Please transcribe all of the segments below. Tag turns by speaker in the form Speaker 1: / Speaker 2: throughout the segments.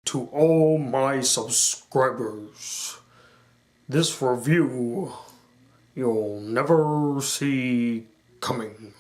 Speaker 1: to all my subscribers. This review you'll never see coming.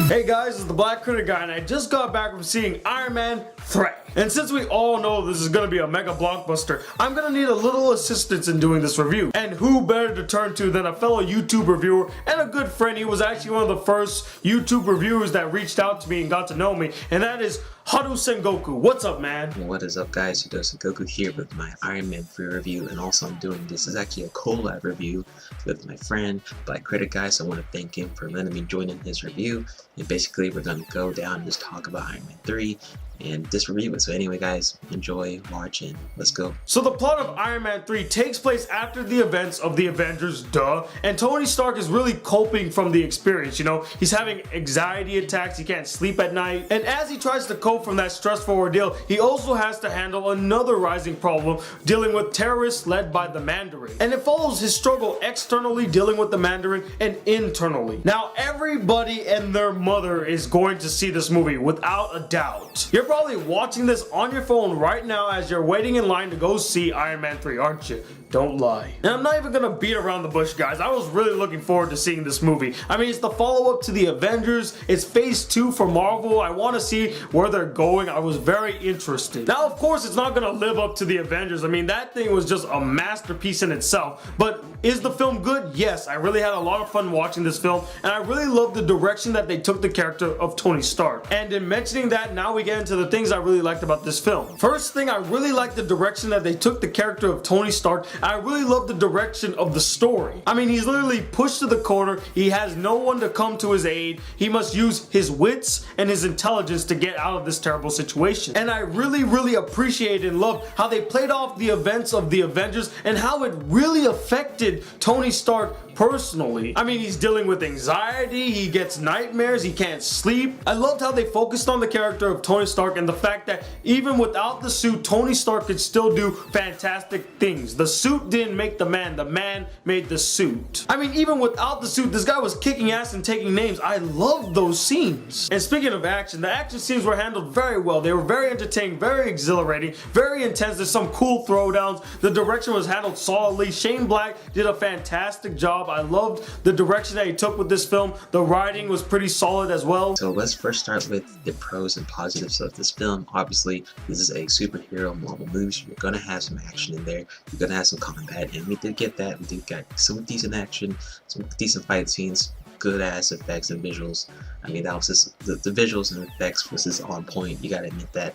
Speaker 1: Hey guys, it's the Black Critic Guy, and I just got back from seeing Iron Man 3. And since we all know this is going to be a mega blockbuster, I'm going to need a little assistance in doing this review. And who better to turn to than a fellow YouTube reviewer and a good friend. He was actually one of the first YouTube reviewers that reached out to me and got to know me, and that is HadouSenGoku. What's up, man?
Speaker 2: What is up, guys? HadouSenGoku here with my Iron Man 3 review, and also I'm doing this is actually a collab review with my friend Black Critic Guy, so I want to thank him for letting me join in his review. And basically we're going to go down and just talk about Iron Man 3 and this review it. So anyway guys, enjoy, watch, and let's go.
Speaker 1: So the plot of Iron Man 3 takes place after the events of the Avengers, and Tony Stark is really coping from the experience. You know, he's having anxiety attacks, he can't sleep at night, and as he tries to cope from that stressful ordeal, he also has to handle another rising problem, dealing with terrorists led by the Mandarin. And it follows his struggle externally dealing with the Mandarin and internally. Now everybody and their mother is going to see this movie without a doubt. You're probably watching this on your phone right now as you're waiting in line to go see Iron Man 3, aren't you? Don't lie. And I'm not even gonna beat around the bush, guys. I was really looking forward to seeing this movie. I mean, it's the follow-up to the Avengers. It's phase 2 for Marvel. I want to see where they're going. I was very interested. Now, of course, it's not gonna live up to the Avengers. I mean, that thing was just a masterpiece in itself. But is the film good? Yes. I really had a lot of fun watching this film, and I really love the direction that they took the character of Tony Stark. And in mentioning that, now we get into the things I really liked about this film. First thing, I really liked the direction that they took the character of Tony Stark. I really love the direction of the story. I mean, he's literally pushed to the corner. He has no one to come to his aid. He must use his wits and his intelligence to get out of this terrible situation. And I really appreciate and love how they played off the events of the Avengers and how it really affected Tony Stark personally. I mean, he's dealing with anxiety, he gets nightmares, he can't sleep. I loved how they focused on the character of Tony Stark and the fact that even without the suit, Tony Stark could still do fantastic things. The suit didn't make the man made the suit. I mean, even without the suit, this guy was kicking ass and taking names. I loved those scenes. And speaking of action, the action scenes were handled very well. They were very entertaining, very exhilarating, very intense. There's some cool throwdowns. The direction was handled solidly. Shane Black did a fantastic job. I loved the direction that he took with this film. The writing was pretty solid as well.
Speaker 2: So let's first start with the pros and positives of this film. Obviously, this is a superhero Marvel movie, so you're gonna have some action in there. You're gonna have some combat, and we did get that. We did get some decent action, some decent fight scenes, good ass effects and visuals. I mean, that was just the visuals and effects was just on point. You gotta admit that.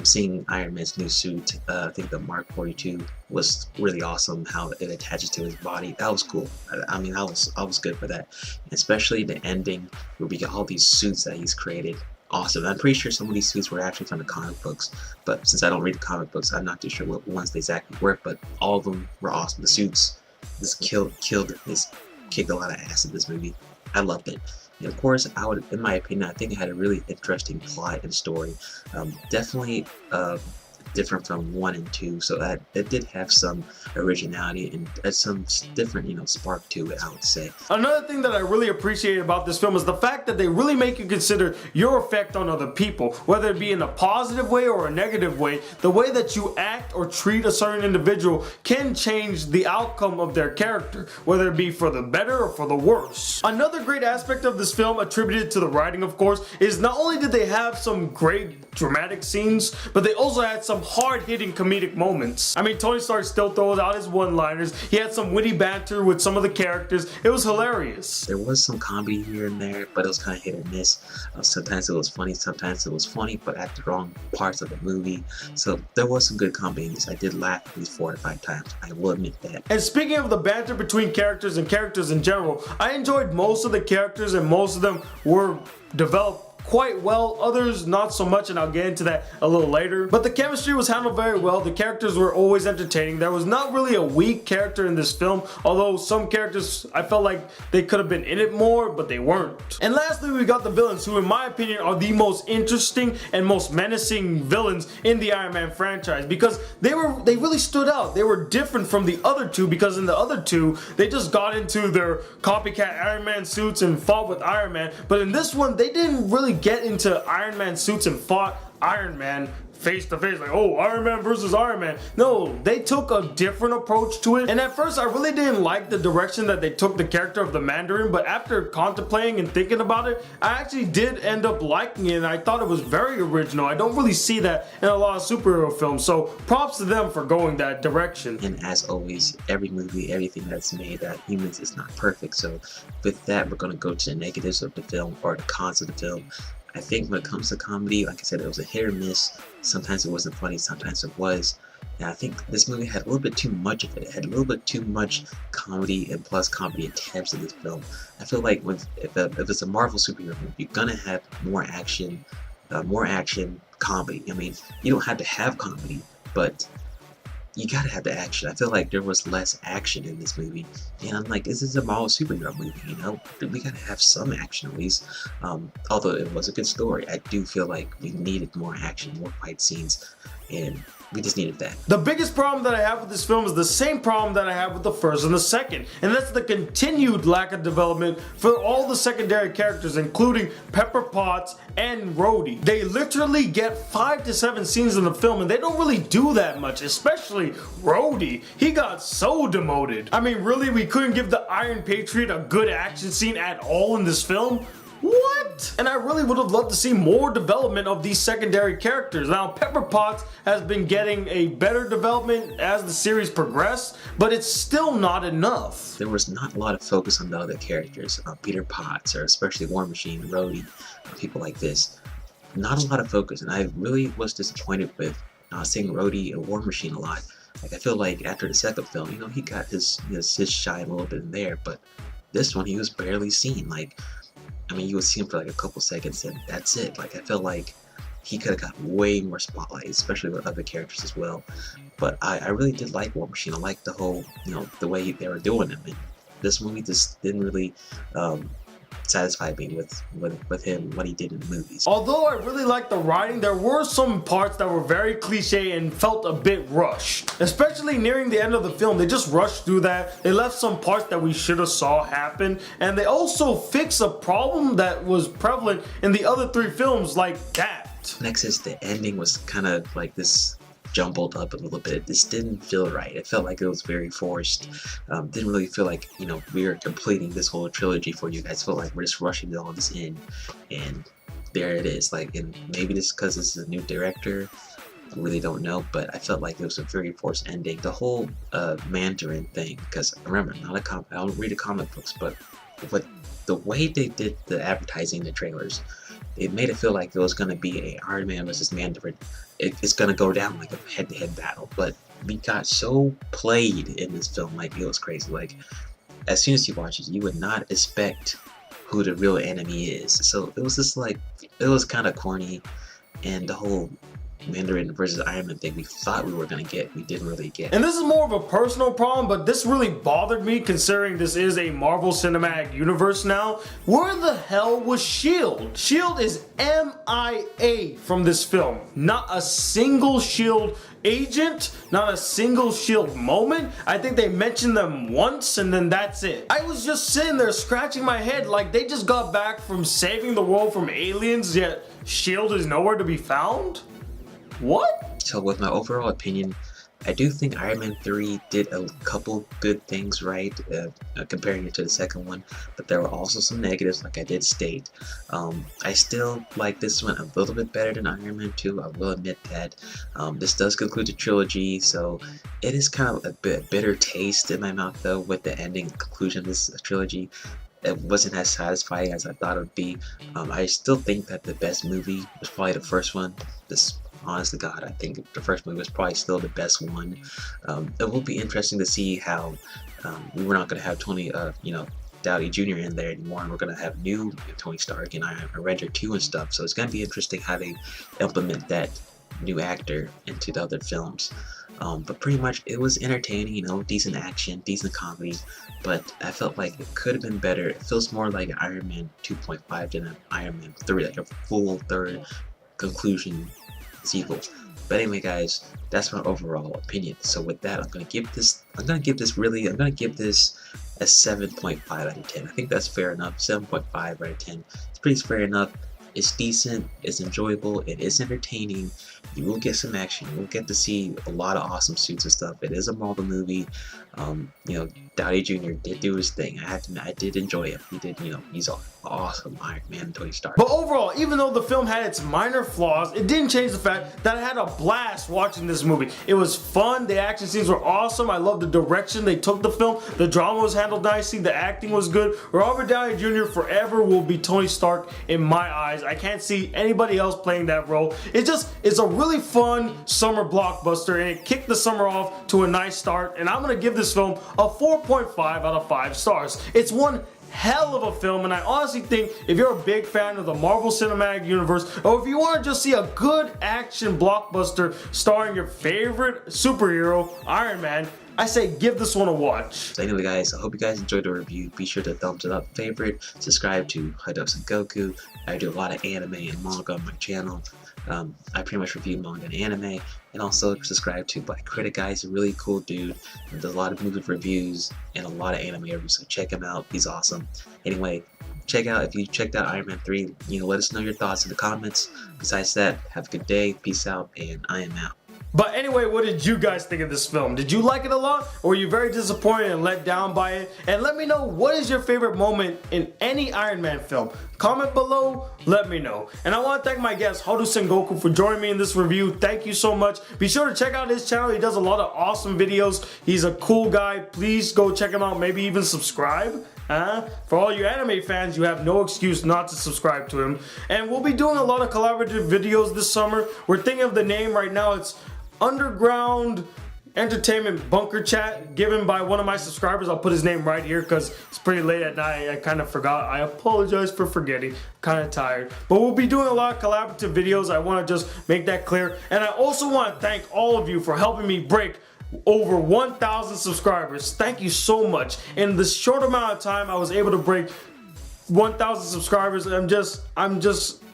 Speaker 2: Seeing Iron Man's new suit, I think the Mark 42 was really awesome. How it attaches to his body, that was cool. I mean, I was good for that. And especially the ending where we get all these suits that he's created. Awesome. I'm pretty sure some of these suits were actually from the comic books, but since I don't read the comic books, I'm not too sure what ones they exactly were. But all of them were awesome. The suits just killed. This kicked a lot of ass in this movie. I loved it. And of course, in my opinion, I think it had a really interesting plot and story. Definitely different from 1 and 2, so that it did have some originality and some different, spark to it, I would say.
Speaker 1: Another thing that I really appreciated about this film is the fact that they really make you consider your effect on other people, whether it be in a positive way or a negative way. The way that you act or treat a certain individual can change the outcome of their character, whether it be for the better or for the worse. Another great aspect of this film, attributed to the writing of course, is not only did they have some great dramatic scenes, but they also had some hard-hitting comedic moments. I mean, Tony Stark still throws out his one-liners. He had some witty banter with some of the characters. It was hilarious.
Speaker 2: There was some comedy here and there, but it was kind of hit or miss. Sometimes it was funny, sometimes it was funny, but at the wrong parts of the movie. So there was some good comedy in this. I did laugh at least 4 to 5 times. I will admit that.
Speaker 1: And speaking of the banter between characters and characters in general, I enjoyed most of the characters, and most of them were developed quite well, others not so much, and I'll get into that a little later. But the chemistry was handled very well. The characters were always entertaining. There was not really a weak character in this film, although some characters I felt like they could have been in it more, but they weren't. And lastly, we got the villains, who in my opinion are the most interesting and most menacing villains in the Iron Man franchise, because they really stood out. They were different from the other two, because in the other two they just got into their copycat Iron Man suits and fought with Iron Man, but in this one they didn't really get into Iron Man suits and fought Iron Man face to face, like, oh, Iron Man versus Iron Man. No, they took a different approach to it, and at first I really didn't like the direction that they took the character of the Mandarin, but after contemplating and thinking about it, I actually did end up liking it, and I thought it was very original. I don't really see that in a lot of superhero films, so props to them for going that direction.
Speaker 2: And as always, every movie, everything that's made out of humans is not perfect, so with that, we're going to go to the negatives of the film, or the cons of the film. I think when it comes to comedy, like I said, it was a hit or miss. Sometimes it wasn't funny, sometimes it was. And I think this movie had a little bit too much of it. It had a little bit too much comedy and plus comedy attempts in this film. I feel like if it's a Marvel superhero movie, you're gonna have more action, comedy. I mean, you don't have to have comedy, but you gotta have the action. I feel like there was less action in this movie, and I'm like, this is a Marvel superhero movie, you know? We gotta have some action at least. Although it was a good story, I do feel like we needed more action, more fight scenes, and we just needed that.
Speaker 1: The biggest problem that I have with this film is the same problem that I have with the first and the second, and that's the continued lack of development for all the secondary characters, including Pepper Potts and Rhodey. They literally get 5 to 7 scenes in the film, and they don't really do that much, especially Rhodey. He got so demoted. I mean, really, we couldn't give the Iron Patriot a good action scene at all in this film? What? And I really would have loved to see more development of these secondary characters. Now, Pepper Potts has been getting a better development as the series progressed, but it's still not enough.
Speaker 2: There was not a lot of focus on the other characters, Peter Potts, or especially War Machine, Rhodey, people like this. Not a lot of focus, and I really was disappointed with seeing Rhodey and War Machine a lot. Like, I feel like after the second film, you know, he got his shine a little bit in there, but this one he was barely seen. Like, I mean, you would see him for like a couple seconds and that's it. Like, I feel like he could have got way more spotlight, especially with other characters as well. But I really did like War Machine. I liked the whole, you know, the way they were doing him. And this movie just didn't really satisfy me with him, what he did in the movies.
Speaker 1: Although I really liked the writing, there were some parts that were very cliche and felt a bit rushed. Especially nearing the end of the film, they just rushed through that. They left some parts that we should have saw happen, and they also fixed a problem that was prevalent in the other 3 films like that.
Speaker 2: Next is the ending was kind of like this jumbled up a little bit. This didn't feel right. It felt like it was very forced. Didn't really feel like, you know, we are completing this whole trilogy for you guys. Felt like we're just rushing all this in, and there it is. Like, and maybe this because this is a new director, I really don't know, but I felt like it was a very forced ending. The whole Mandarin thing, because remember, I don't read the comic books, but the way they did the advertising, the trailers, it made it feel like it was going to be a Iron Man versus Mandarin. It's going to go down like a head-to-head battle, but we got so played in this film, like, it was crazy. Like, as soon as you watch it, you would not expect who the real enemy is. So it was just like, it was kind of corny, and the whole Mandarin versus Iron Man thing we thought we were gonna get, we didn't really get.
Speaker 1: And this is more of a personal problem, but this really bothered me considering this is a Marvel Cinematic Universe now. Where the hell was S.H.I.E.L.D.? S.H.I.E.L.D. is MIA from this film. Not a single S.H.I.E.L.D. agent, not a single S.H.I.E.L.D. moment. I think they mentioned them once and then that's it. I was just sitting there scratching my head like they just got back from saving the world from aliens, yet S.H.I.E.L.D. is nowhere to be found? What?
Speaker 2: So with my overall opinion, I do think Iron Man 3 did a couple good things right, comparing it to the second one, but there were also some negatives, like I did state. I still like this one a little bit better than Iron Man 2, I will admit that. This does conclude the trilogy, so it is kind of a bit bitter taste in my mouth though with the ending conclusion of this trilogy. It wasn't as satisfying as I thought it would be. I still think that the best movie was probably the first one. Honest to God, I think the first movie was probably still the best one. It will be interesting to see how we were not going to have Tony, Downey Jr. in there anymore, and we're gonna have new Tony Stark and Avenger 2 and stuff. So it's gonna be interesting how they implement that new actor into the other films. But pretty much it was entertaining, you know, decent action, decent comedy, but I felt like it could have been better. It feels more like an Iron Man 2.5 than an Iron Man 3, like a full third conclusion sequel. But anyway, guys, that's my overall opinion. So with that, I'm gonna give this a 7.5 out of 10. I think that's fair enough. 7.5 out of 10. It's pretty fair enough. It's decent, it's enjoyable, it is entertaining. You will get some action, you will get to see a lot of awesome suits and stuff. It is a Marvel movie. You know, Downey Jr. did do his thing. I did enjoy it. He did, you know, he's an awesome Iron Man, Tony Stark.
Speaker 1: But overall, even though the film had its minor flaws, it didn't change the fact that I had a blast watching this movie. It was fun, the action scenes were awesome, I loved the direction they took the film, the drama was handled nicely, the acting was good. Robert Downey Jr. forever will be Tony Stark in my eyes. I can't see anybody else playing that role. It's a really fun summer blockbuster, and it kicked the summer off to a nice start, and I'm gonna give this film a 4.5 out of 5 stars. It's one hell of a film, and I honestly think if you're a big fan of the Marvel Cinematic Universe, or if you want to just see a good action blockbuster starring your favorite superhero, Iron Man, I say give this one a watch.
Speaker 2: So anyway, guys, I hope you guys enjoyed the review. Be sure to thumbs it up, favorite, subscribe to HadouSenGoku. I do a lot of anime and manga on my channel. I pretty much review manga and anime, and also subscribe to Black Critic Guy. He's a really cool dude and does a lot of movie reviews and a lot of anime reviews, so check him out. He's awesome. Anyway, if you checked out Iron Man 3, you know, let us know your thoughts in the comments. Besides that, have a good day, peace out, and I am out.
Speaker 1: But anyway, what did you guys think of this film? Did you like it a lot, or were you very disappointed and let down by it? And let me know, what is your favorite moment in any Iron Man film? Comment below, let me know. And I want to thank my guest, HadouSenGoku, for joining me in this review. Thank you so much. Be sure to check out his channel. He does a lot of awesome videos. He's a cool guy. Please go check him out, maybe even subscribe. For all you anime fans, you have no excuse not to subscribe to him. And we'll be doing a lot of collaborative videos this summer. We're thinking of the name right now. It's Underground Entertainment Bunker Chat, given by one of my subscribers. I'll put his name right here because it's pretty late at night. I kind of forgot. I apologize for forgetting. Kind of tired. But we'll be doing a lot of collaborative videos. I want to just make that clear. And I also want to thank all of you for helping me break over 1,000 subscribers. Thank you so much. In this short amount of time, I was able to break 1,000 subscribers.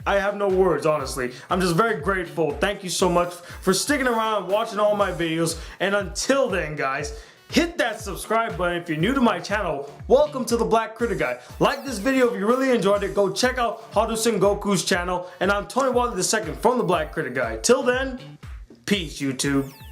Speaker 1: I have no words, honestly. I'm just very grateful. Thank you so much for sticking around, watching all my videos. And until then, guys, hit that subscribe button if you're new to my channel. Welcome to the Black Critic Guy. Like this video if you really enjoyed it. Go check out HadouSenGoku's channel. And I'm Tony Wally II from the Black Critic Guy. Till then, peace, YouTube.